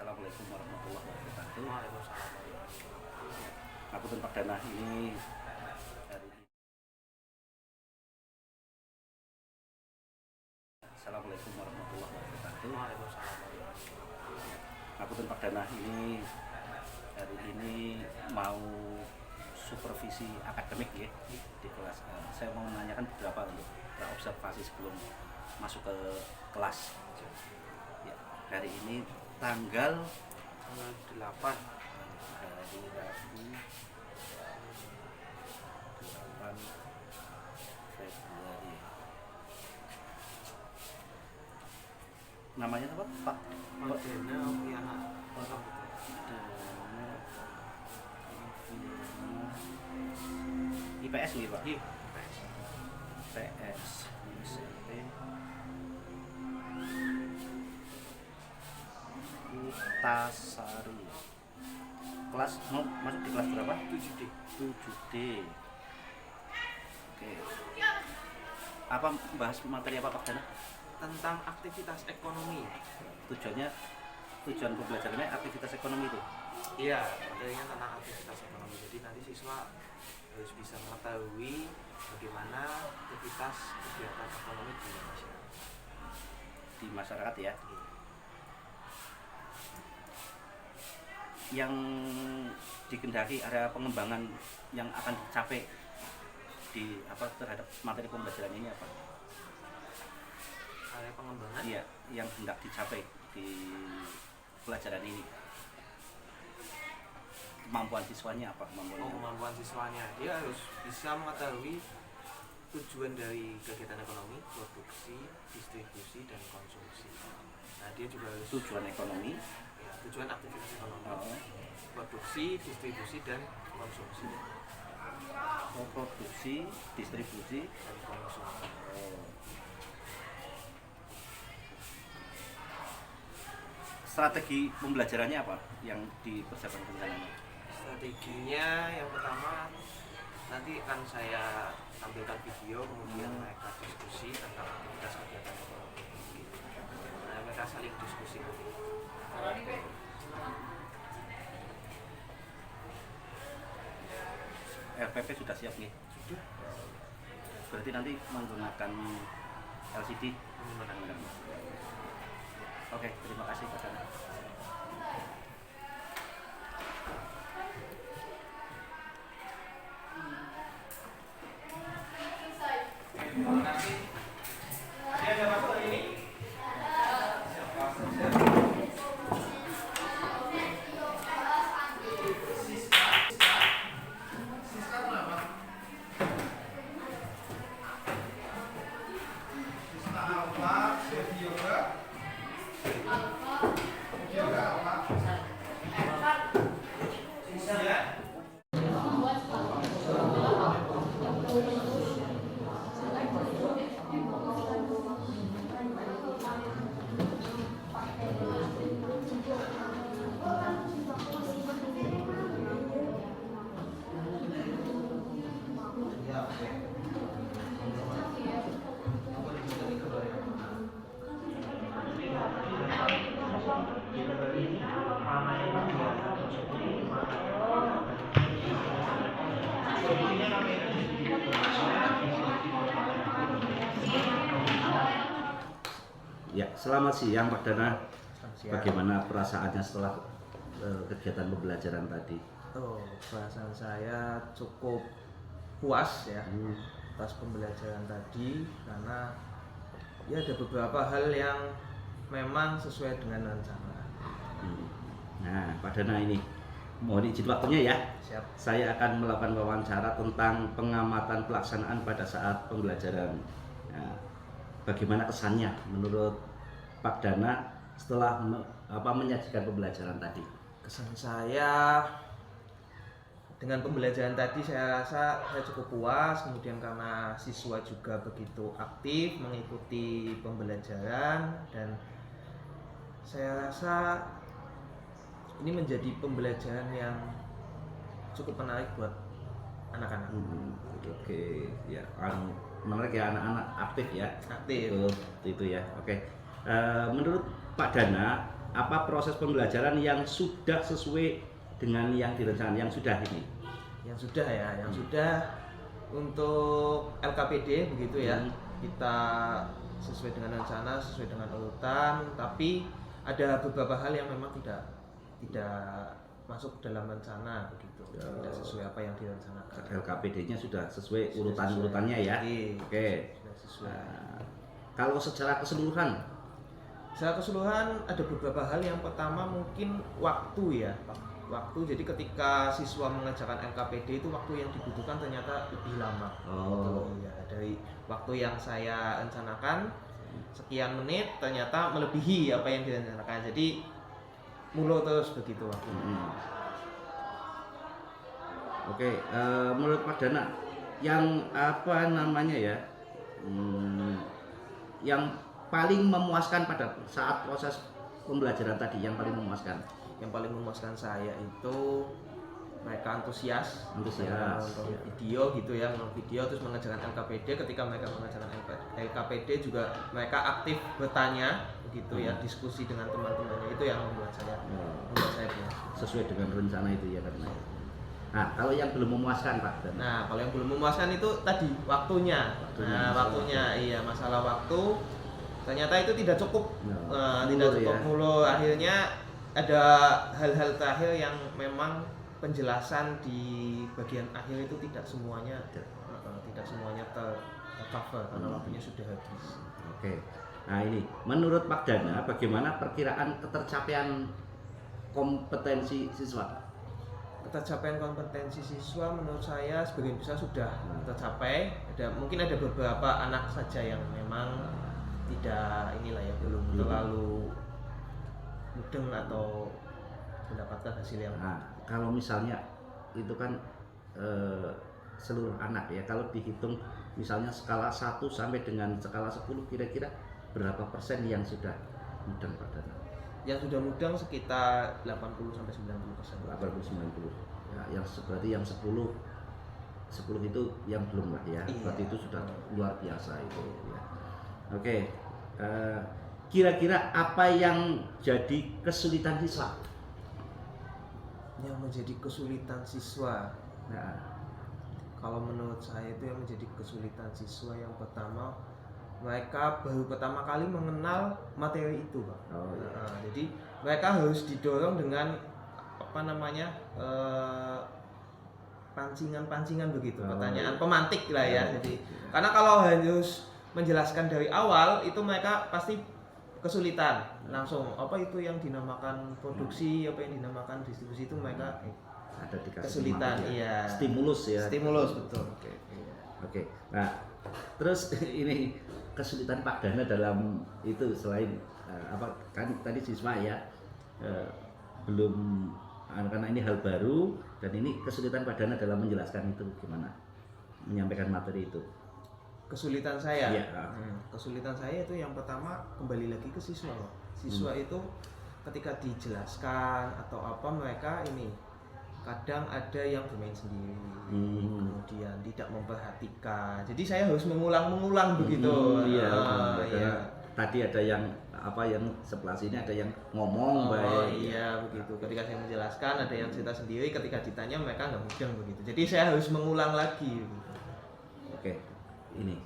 Assalamualaikum warahmatullahi wabarakatuh. Waalaikumsalam. Aku tentang dana ini hari ini. Assalamualaikum warahmatullahi wabarakatuh. Waalaikumsalam. Aku tentang dana ini hari ini mau supervisi akademik ya di kelas. Saya mau menanyakan beberapa untuk observasi sebelum masuk ke kelas. Ya, hari ini tanggal 8 hari Rabu 8 Februari. Namanya apa, Pak? Perdana Opiana. IPS nih, Pak. Iya. PS SMP Utasari. Kelas mau masuk di kelas berapa? 7D. 7D. Oke. Apa bahas materi apa, Pak Dana? Tentang aktivitas ekonomi. Tujuan pembelajarannya aktivitas ekonomi itu. Iya, materinya tentang aktivitas ekonomi. Jadi nanti siswa harus bisa mengetahui bagaimana aktivitas kegiatan ekonomi di masyarakat. Di masyarakat ya. Iya. Yang dikehendaki area pengembangan yang akan dicapai di apa terhadap materi pembelajaran ini apa? Area pengembangan. Iya, yang hendak dicapai di pelajaran ini. Kemampuan siswanya apa? Kemampuan siswanya, dia harus bisa mengetahui tujuan dari kegiatan ekonomi, produksi, distribusi, dan konsumsi. Nah, dia juga harus Tujuan ekonomi, ya, tujuan aktivitas ekonomi, oh, produksi, distribusi, dan konsumsi. produksi, distribusi, Dan konsumsi. oh. Strategi pembelajarannya apa yang dipersiapkan rencananya? Strateginya yang pertama nanti akan saya tampilkan video, kemudian mereka diskusi tentang aktivitas kegiatan ekonomi. Nah, mereka saling diskusi. RPP sudah siap nih. Sudah. Berarti nanti menggunakan LCD. Menggunakan. Oke, terima kasih Pak Dana. Ya, selamat siang Pak Dana. Bagaimana perasaannya setelah kegiatan pembelajaran tadi? Perasaan saya cukup puas ya atas pembelajaran tadi, karena ya ada beberapa hal yang memang sesuai dengan rencana. Nah, Pak Dana ini mohon izin waktunya ya. Siap. Saya akan melakukan wawancara tentang pengamatan pelaksanaan pada saat pembelajaran. Nah, bagaimana kesannya menurut Pak Dana setelah menyajikan pembelajaran tadi? Kesan saya dengan pembelajaran tadi, saya rasa saya cukup puas, kemudian karena siswa juga begitu aktif mengikuti pembelajaran, dan saya rasa ini menjadi pembelajaran yang cukup menarik buat anak-anak. Oke, ya, menarik ya, anak-anak aktif ya. Aktif. Betul, itu ya. Oke. Menurut Pak Dana, apa proses pembelajaran yang sudah sesuai dengan yang direncanakan, yang sudah ini? Yang sudah ya, yang sudah untuk LKPD begitu ya. Kita sesuai dengan rencana, sesuai dengan urutan, tapi ada beberapa hal yang memang tidak masuk dalam rencana begitu. Tidak sesuai apa yang direncanakan. LKPD-nya sudah sesuai urutan-urutannya ya. Oke. Sudah sesuai. Nah, kalau secara keseluruhan, Secara keseluruhan ada beberapa hal. Yang pertama mungkin waktu ya. Waktu, jadi ketika siswa mengerjakan LKPD itu waktu yang dibutuhkan ternyata lebih lama. Oh. Gitu, ya. Dari waktu yang saya rencanakan sekian menit ternyata melebihi apa yang direncanakan. Jadi mulur terus begitu waktu. Oke, menurut Pak Dana, yang apa namanya ya, yang paling memuaskan pada saat proses pembelajaran tadi, yang paling memuaskan? Yang paling memuaskan saya itu mereka antusias Antusias, nonton ya. video gitu ya, nonton video terus mengerjakan LKPD. Ketika mereka mengerjakan LKPD juga mereka aktif bertanya begitu ya, diskusi dengan teman-temannya. Itu yang membuat saya puas. Sesuai dengan rencana itu ya kan. Nah, kalau yang belum memuaskan Pak Dana? Nah, kalau yang belum memuaskan itu tadi waktunya. Waktunya iya, masalah waktu ternyata itu tidak cukup. Tidak cukup mulur. Akhirnya ada hal-hal terakhir yang memang penjelasan di bagian akhir itu tidak semuanya tercover karena waktunya sudah habis. Oke. Nah, ini menurut Pak Dana bagaimana perkiraan ketercapaian kompetensi siswa? Ketercapaian kompetensi siswa menurut saya sebagian besar sudah tercapai. Mungkin ada beberapa anak saja yang memang tidak belum terlalu mudeng atau mendapatkan hasil yang. Nah, kalau misalnya itu kan seluruh anak ya, kalau dihitung misalnya skala 1 sampai dengan skala 10 kira-kira berapa persen yang sudah mudeng Pak Dana? Yang sudah mudeng sekitar 80 sampai 90%. 80-90. Ya, yang berarti yang 10 itu yang belum lah ya. Iya. Berarti itu sudah luar biasa itu ya. Oke. Kira-kira apa yang jadi kesulitan siswa? Yang menjadi kesulitan siswa. Nah, kalau menurut saya itu yang menjadi kesulitan siswa yang pertama, mereka baru pertama kali mengenal materi itu, Pak. Oh, iya. Jadi mereka harus didorong dengan pancingan-pancingan begitu, pertanyaan pemantik lah ya. Jadi karena kalau harus menjelaskan dari awal itu mereka pasti kesulitan. Langsung apa itu yang dinamakan produksi, apa yang dinamakan distribusi itu mereka ada dikasih kesulitan, ya. iya. Stimulus ya. Stimulus betul. Oke. Nah, terus ini kesulitan Pak Dana dalam itu selain kan tadi siswa ya belum karena ini hal baru dan ini kesulitan Pak Dana dalam menjelaskan itu gimana menyampaikan materi itu. Kesulitan saya. Iya. Kesulitan saya itu yang pertama kembali lagi ke siswa, Pak. Siswa itu ketika dijelaskan atau apa mereka ini kadang ada yang bermain sendiri, kemudian tidak memperhatikan. Jadi saya harus mengulang begitu. Iya. Tadi ada yang yang sebelah sini ada yang ngomong baik. Iya begitu. Ketika saya menjelaskan ada yang cerita sendiri, ketika ditanya mereka nggak mudeng begitu. Jadi saya harus mengulang lagi. Begitu. Oke, ini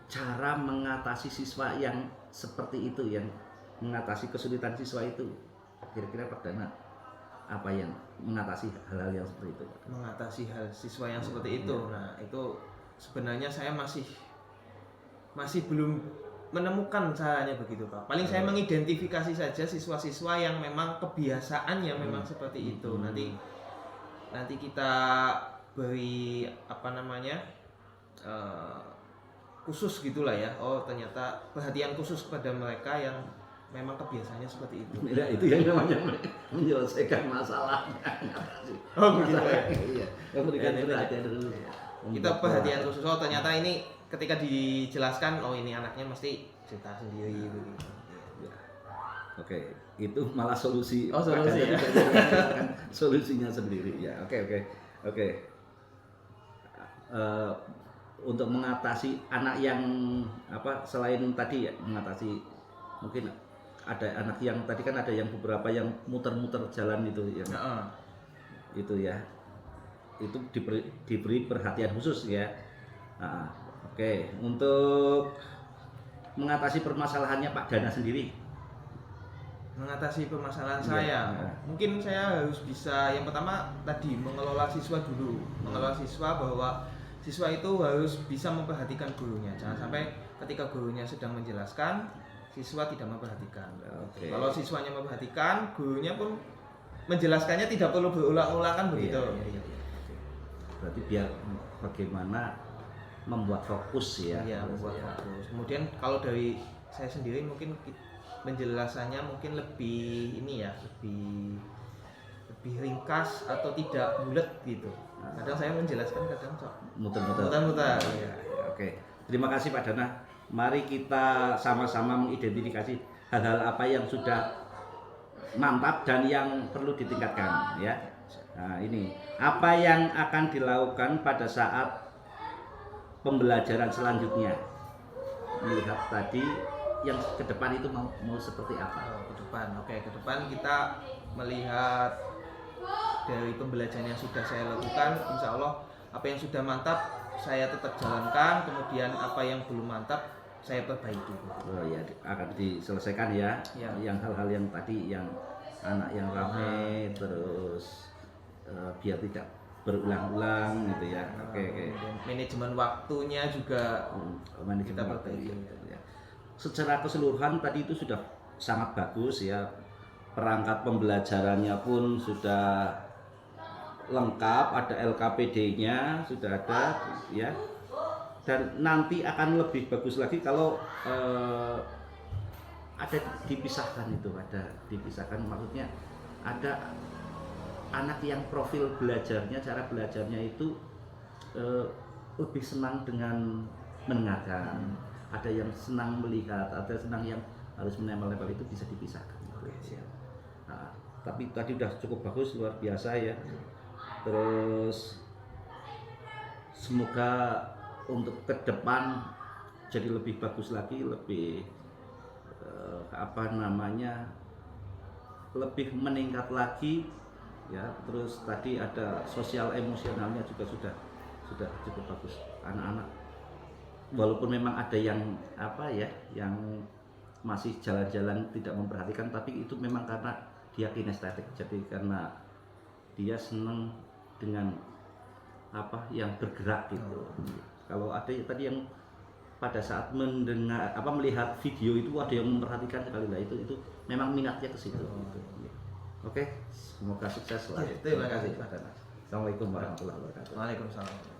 cara mengatasi siswa yang seperti itu, yang mengatasi kesulitan siswa itu, kira-kira Pak Dana apa yang mengatasi hal-hal yang seperti itu? Mengatasi hal siswa yang seperti itu. Nah itu sebenarnya saya masih belum menemukan caranya begitu, Pak. Paling saya mengidentifikasi saja siswa-siswa yang memang kebiasaan yang memang seperti itu. Nanti kita beri khusus gitulah ya. Oh ternyata perhatian khusus kepada mereka yang memang kebiasaannya seperti itu. Nah, itu yang namanya menyelesaikan masalahnya. Oh begitu ya. Iya. Memberikan perhatian dulu. Kita perhatian khusus. Oh ternyata ini ketika dijelaskan, oh ini anaknya mesti cerita sendiri begitu. Ya. Oke, itu malah solusi. Oh solusi ya. Solusinya sendiri ya. Oke. untuk mengatasi anak yang apa selain tadi ya mengatasi mungkin ada anak yang tadi kan ada yang beberapa yang muter-muter jalan itu yang itu ya itu diberi perhatian khusus ya. Oke, untuk mengatasi permasalahannya Pak Dana sendiri. Mengatasi permasalahan Iya, saya, iya. mungkin saya harus bisa yang pertama tadi mengelola siswa dulu, mengelola siswa bahwa siswa itu harus bisa memperhatikan gurunya, jangan sampai ketika gurunya sedang menjelaskan siswa tidak memperhatikan. Oke. Kalau siswanya memperhatikan, gurunya pun menjelaskannya tidak perlu berulang-ulang kan begitu. Iya. Berarti biar bagaimana membuat fokus ya. Iya, membuat fokus. Kemudian kalau dari saya sendiri mungkin penjelasannya mungkin lebih ini ya, lebih ringkas atau tidak bulat gitu. Kadang saya menjelaskan kadang muter-muter. Ya, oke. Terima kasih Pak Dana. Mari kita sama-sama mengidentifikasi hal-hal apa yang sudah mantap dan yang perlu ditingkatkan ya. Nah, ini apa yang akan dilakukan pada saat pembelajaran selanjutnya. Melihat tadi yang ke depan itu mau seperti apa? Ke depan kita melihat dari pembelajaran yang sudah saya lakukan, insya Allah apa yang sudah mantap saya tetap jalankan, kemudian apa yang belum mantap saya perbaiki. Oh ya, akan diselesaikan ya. Yang hal-hal yang tadi yang anak yang ramai terus biar tidak berulang-ulang gitu ya. Oke. Manajemen waktunya juga Manajemen kita waktu, perbaiki. ya. Secara keseluruhan tadi itu sudah sangat bagus ya. Perangkat pembelajarannya pun sudah lengkap, ada LKPD-nya sudah ada ya. Dan nanti akan lebih bagus lagi kalau ada dipisahkan itu, ada dipisahkan maksudnya ada anak yang profil belajarnya, cara belajarnya itu lebih senang dengan mendengarkan, ada yang senang melihat, ada senang yang harus menempel-nempel, itu bisa dipisahkan. Nah, tapi tadi udah cukup bagus, luar biasa ya. Terus semoga untuk ke depan jadi lebih bagus lagi, lebih lebih meningkat lagi ya. Terus tadi ada sosial emosionalnya juga sudah cukup bagus. Anak-anak walaupun memang ada yang yang masih jalan-jalan tidak memperhatikan, tapi itu memang karena dia kinestetik, jadi karena dia senang dengan yang bergerak gitu. Kalau ada tadi yang pada saat mendengar melihat video itu ada yang memperhatikan sekali lah, itu memang minatnya ke situ. Gitu. Oke, semoga sukses lah. Terima kasih. Assalamualaikum warahmatullahi wabarakatuh. Waalaikumsalam.